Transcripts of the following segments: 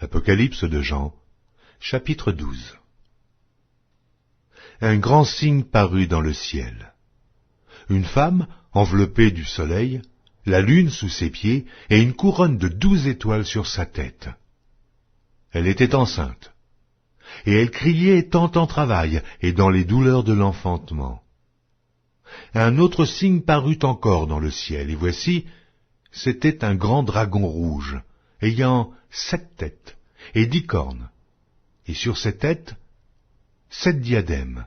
Apocalypse de Jean, chapitre 12. Un grand signe parut dans le ciel. Une femme, enveloppée du soleil, la lune sous ses pieds, et une couronne de 12 étoiles sur sa tête. Elle était enceinte, et elle criait étant en travail, et dans les douleurs de l'enfantement. Un autre signe parut encore dans le ciel, et voici, c'était un grand dragon rouge, ayant 7 têtes et 10 cornes, et sur ses têtes, 7 diadèmes.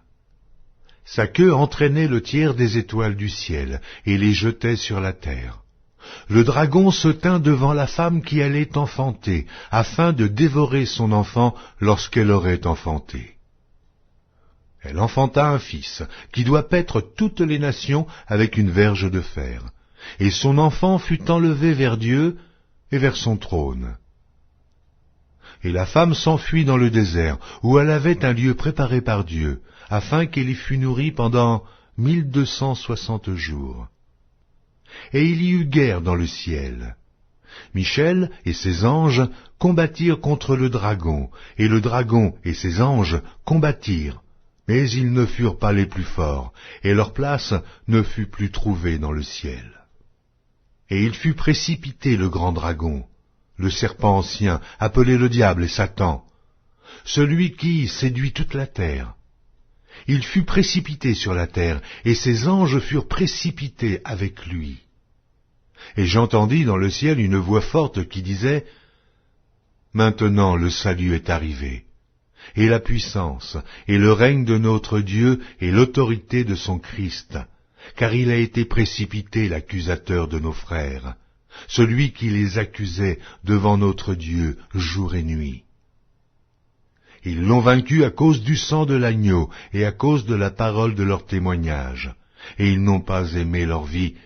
Sa queue entraînait le tiers des étoiles du ciel, et les jetait sur la terre. Le dragon se tint devant la femme qui allait enfanter, afin de dévorer son enfant lorsqu'elle aurait enfanté. Elle enfanta un fils, qui doit paître toutes les nations avec une verge de fer, et son enfant fut enlevé vers Dieu et vers son trône. Et la femme s'enfuit dans le désert, où elle avait un lieu préparé par Dieu, afin qu'elle y fût nourrie pendant 1260 jours. Et il y eut guerre dans le ciel. Michel et ses anges combattirent contre le dragon, et le dragon et ses anges combattirent, mais ils ne furent pas les plus forts, et leur place ne fut plus trouvée dans le ciel. Et il fut précipité le grand dragon, le serpent ancien, appelé le diable et Satan, celui qui séduit toute la terre. Il fut précipité sur la terre, et ses anges furent précipités avec lui. Et j'entendis dans le ciel une voix forte qui disait, « Maintenant le salut est arrivé, et la puissance, et le règne de notre Dieu, et l'autorité de son Christ, car il a été précipité l'accusateur de nos frères, celui qui les accusait devant notre Dieu jour et nuit. Ils l'ont vaincu à cause du sang de l'agneau et à cause de la parole de leur témoignage, et ils n'ont pas aimé leur vie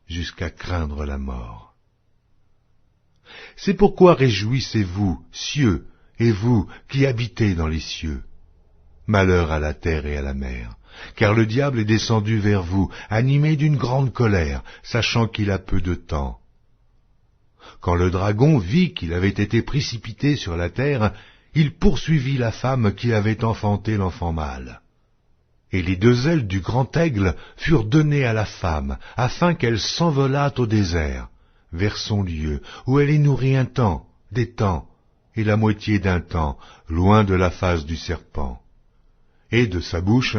jusqu'à craindre la mort. C'est pourquoi réjouissez-vous, cieux, et vous qui habitez dans les cieux. Malheur à la terre et à la mer, car le diable est descendu vers vous, animé d'une grande colère, sachant qu'il a peu de temps. Quand le dragon vit qu'il avait été précipité sur la terre, il poursuivit la femme qui avait enfanté l'enfant mâle. Et les 2 ailes du grand aigle furent données à la femme, afin qu'elle s'envolât au désert, vers son lieu, où elle est nourrie un temps, des temps, et la moitié d'un temps, loin de la face du serpent. Et de sa bouche,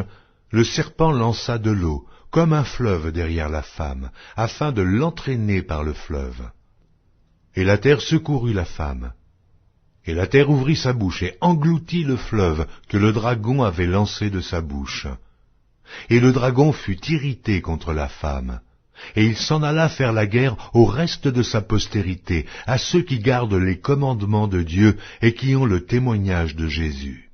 le serpent lança de l'eau, comme un fleuve derrière la femme, afin de l'entraîner par le fleuve. Et la terre secourut la femme. Et la terre ouvrit sa bouche et engloutit le fleuve que le dragon avait lancé de sa bouche. Et le dragon fut irrité contre la femme, et il s'en alla faire la guerre au reste de sa postérité, à ceux qui gardent les commandements de Dieu et qui ont le témoignage de Jésus.